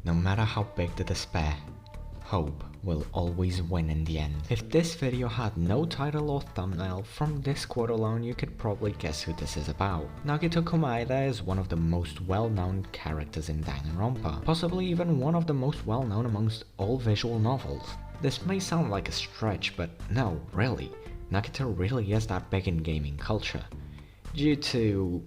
No matter how big the despair, hope will always win in the end. If this video had no title or thumbnail, from this quote alone you could probably guess who this is about. Nagito Komaeda is one of the most well-known characters in Danganronpa, possibly even one of the most well-known amongst all visual novels. This may sound like a stretch, but no, really, Nagito really is that big in gaming culture, due to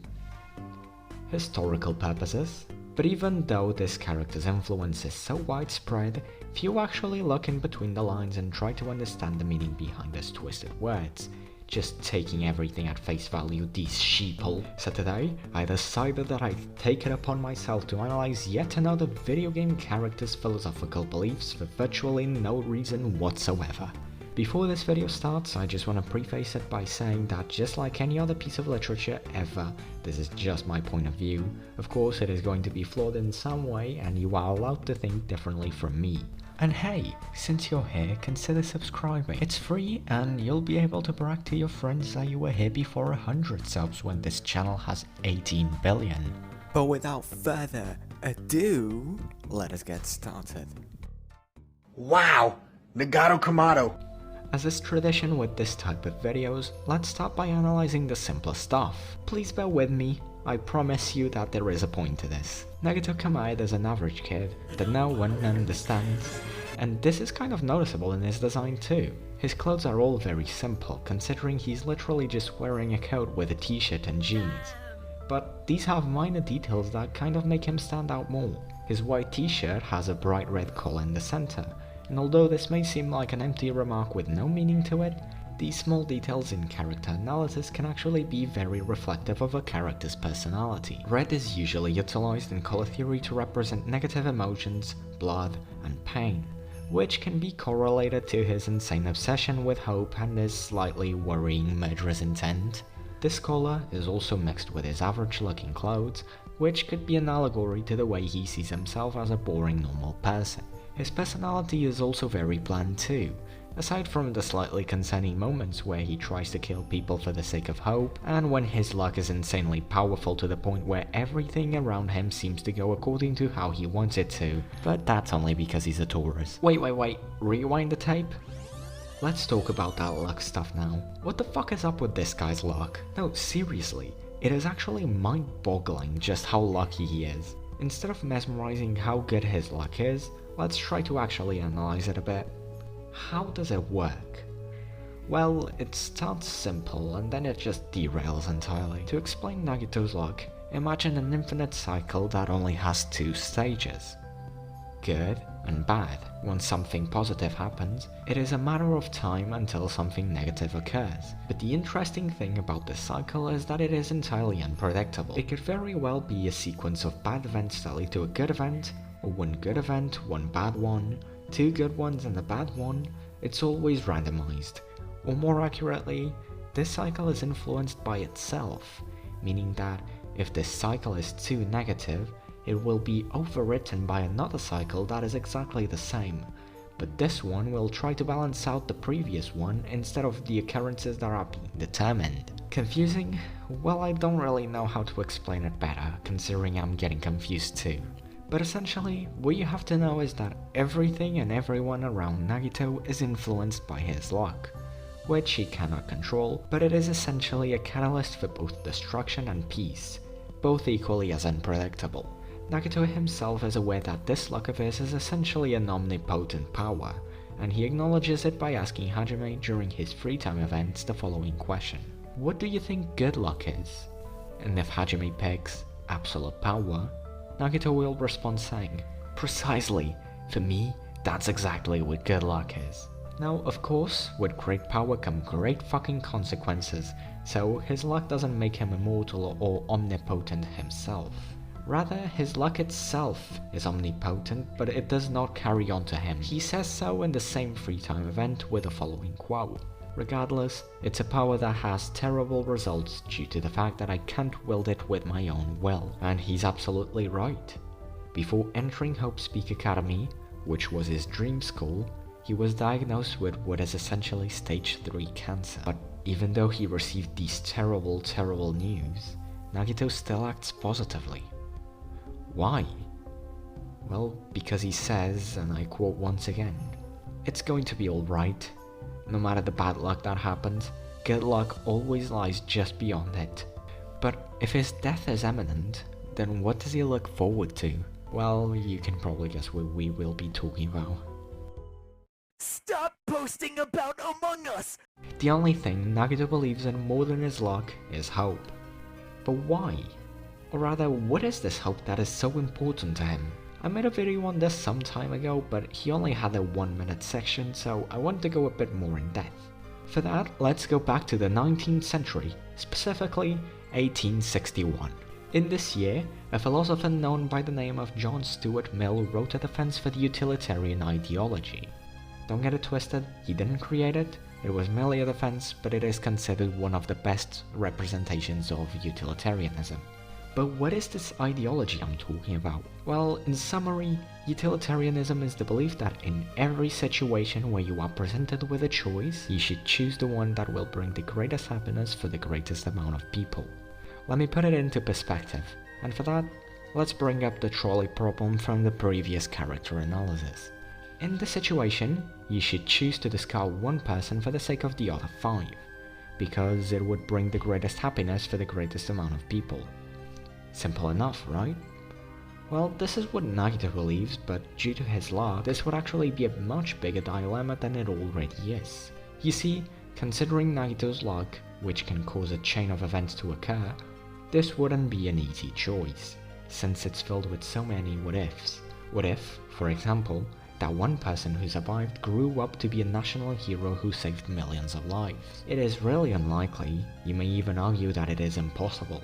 historical purposes. But even though this character's influence is so widespread, few actually look in between the lines and try to understand the meaning behind his twisted words, just taking everything at face value, these sheeple. So today, I decided that I'd take it upon myself to analyze yet another video game character's philosophical beliefs for virtually no reason whatsoever. Before this video starts, I just want to preface it by saying that just like any other piece of literature ever, this is just my point of view. Of course, it is going to be flawed in some way, and you are allowed to think differently from me. And hey, since you're here, consider subscribing. It's free, and you'll be able to brag to your friends that you were here before 100 subs when this channel has 18 billion. But without further ado, let us get started. Wow! Nagato Komaeda! As is tradition with this type of videos, let's start by analyzing the simpler stuff. Please bear with me, I promise you that there is a point to this. Nagito Komaeda is an average kid that no one understands, and this is kind of noticeable in his design too. His clothes are all very simple, considering he's literally just wearing a coat with a t-shirt and jeans. But these have minor details that kind of make him stand out more. His white t-shirt has a bright red collar in the center, and although this may seem like an empty remark with no meaning to it, these small details in character analysis can actually be very reflective of a character's personality. Red is usually utilized in color theory to represent negative emotions, blood, and pain, which can be correlated to his insane obsession with hope and his slightly worrying murderous intent. This color is also mixed with his average-looking clothes, which could be an allegory to the way he sees himself as a boring normal person. His personality is also very bland too, aside from the slightly concerning moments where he tries to kill people for the sake of hope, and when his luck is insanely powerful to the point where everything around him seems to go according to how he wants it to, but that's only because he's a Taurus. Wait, rewind the tape? Let's talk about that luck stuff now. What the fuck is up with this guy's luck? No, seriously, it is actually mind-boggling just how lucky he is. Instead of mesmerizing how good his luck is, let's try to actually analyze it a bit. How does it work? Well, it starts simple and then it just derails entirely. To explain Nagito's luck, imagine an infinite cycle that only has two stages: good and bad. When something positive happens, it is a matter of time until something negative occurs. But the interesting thing about this cycle is that it is entirely unpredictable. It could very well be a sequence of bad events that lead to a good event, or one good event, one bad one, two good ones and a bad one. It's always randomized. Or more accurately, this cycle is influenced by itself, meaning that if this cycle is too negative, it will be overwritten by another cycle that is exactly the same, but this one will try to balance out the previous one instead of the occurrences that are being determined. Confusing? Well, I don't really know how to explain it better, considering I'm getting confused too. But essentially, what you have to know is that everything and everyone around Nagito is influenced by his luck, which he cannot control, but it is essentially a catalyst for both destruction and peace, both equally as unpredictable. Nagito himself is aware that this luck of his is essentially an omnipotent power, and he acknowledges it by asking Hajime during his free time events the following question: what do you think good luck is? And if Hajime picks absolute power, Nagito will respond saying, precisely, for me, that's exactly what good luck is. Now, of course, with great power come great fucking consequences, so his luck doesn't make him immortal or omnipotent himself. Rather, his luck itself is omnipotent, but it does not carry on to him. He says so in the same free time event with the following quote: regardless, it's a power that has terrible results due to the fact that I can't wield it with my own will. And he's absolutely right. Before entering Hope Speak Academy, which was his dream school, he was diagnosed with what is essentially stage 3 cancer. But even though he received these terrible news, Nagito still acts positively. Why? Well, because he says, and I quote once again, "It's going to be alright. No matter the bad luck that happens, good luck always lies just beyond it." But if his death is imminent, then what does he look forward to? Well, you can probably guess what we will be talking about. Stop posting about Among Us! The only thing Nagito believes in more than his luck is hope. But why? Or rather, what is this hope that is so important to him? I made a video on this some time ago, but he only had a 1-minute section, so I wanted to go a bit more in depth. For that, let's go back to the 19th century, specifically 1861. In this year, a philosopher known by the name of John Stuart Mill wrote a defense for the utilitarian ideology. Don't get it twisted, he didn't create it, it was merely a defense, but it is considered one of the best representations of utilitarianism. But what is this ideology I'm talking about? Well, in summary, utilitarianism is the belief that in every situation where you are presented with a choice, you should choose the one that will bring the greatest happiness for the greatest amount of people. Let me put it into perspective, and for that, let's bring up the trolley problem from the previous character analysis. In this situation, you should choose to discard one person for the sake of the other 5, because it would bring the greatest happiness for the greatest amount of people. Simple enough, right? Well, this is what Nagito believes, but due to his luck, this would actually be a much bigger dilemma than it already is. You see, considering Nagito's luck, which can cause a chain of events to occur, this wouldn't be an easy choice, since it's filled with so many what-ifs. What if, for example, that one person who survived grew up to be a national hero who saved millions of lives? It is really unlikely, you may even argue that it is impossible.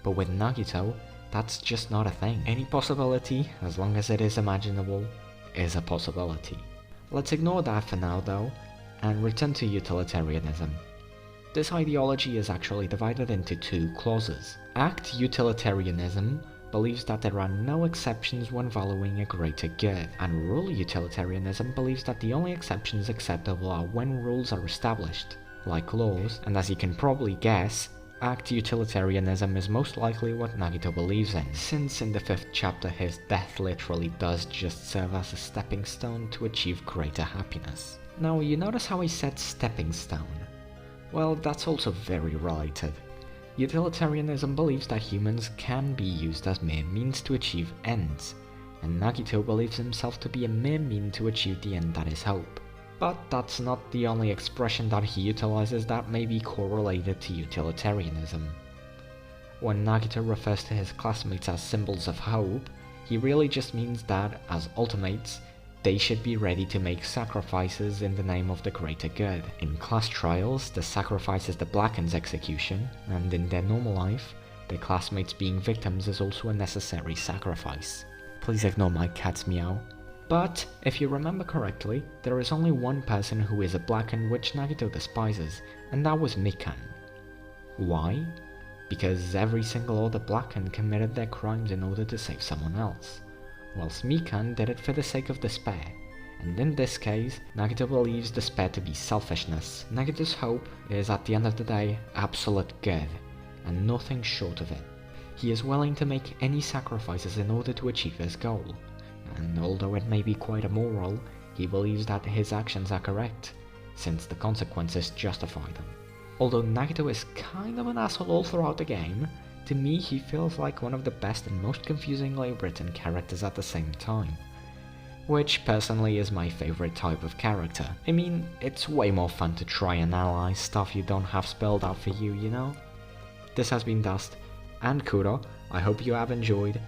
But with Nagito, that's just not a thing. Any possibility, as long as it is imaginable, is a possibility. Let's ignore that for now though, and return to utilitarianism. This ideology is actually divided into 2 clauses. Act utilitarianism believes that there are no exceptions when valuing a greater good, and rule utilitarianism believes that the only exceptions acceptable are when rules are established, like laws, and as you can probably guess, act utilitarianism is most likely what Nagito believes in, since in the 5th chapter his death literally does just serve as a stepping stone to achieve greater happiness. Now you notice how I said stepping stone? Well, that's also very related. Utilitarianism believes that humans can be used as mere means to achieve ends, and Nagito believes himself to be a mere mean to achieve the end that is hope. But that's not the only expression that he utilizes that may be correlated to utilitarianism. When Nagito refers to his classmates as symbols of hope, he really just means that, as ultimates, they should be ready to make sacrifices in the name of the greater good. In class trials, the sacrifice is the Blacken's execution, and in their normal life, their classmates being victims is also a necessary sacrifice. Please ignore my cat's meow. But, if you remember correctly, there is only one person who is a Blacken which Nagito despises, and that was Mikan. Why? Because every single other Blacken committed their crimes in order to save someone else, whilst Mikan did it for the sake of despair, and in this case, Nagito believes despair to be selfishness. Nagito's hope is at the end of the day absolute good, and nothing short of it. He is willing to make any sacrifices in order to achieve his goal. And although it may be quite immoral, he believes that his actions are correct, since the consequences justify them. Although Nagito is kind of an asshole all throughout the game, to me he feels like one of the best and most confusingly written characters at the same time. Which personally is my favorite type of character. I mean, it's way more fun to try and analyze stuff you don't have spelled out for you, you know? This has been Dust, and Kuro. I hope you have enjoyed.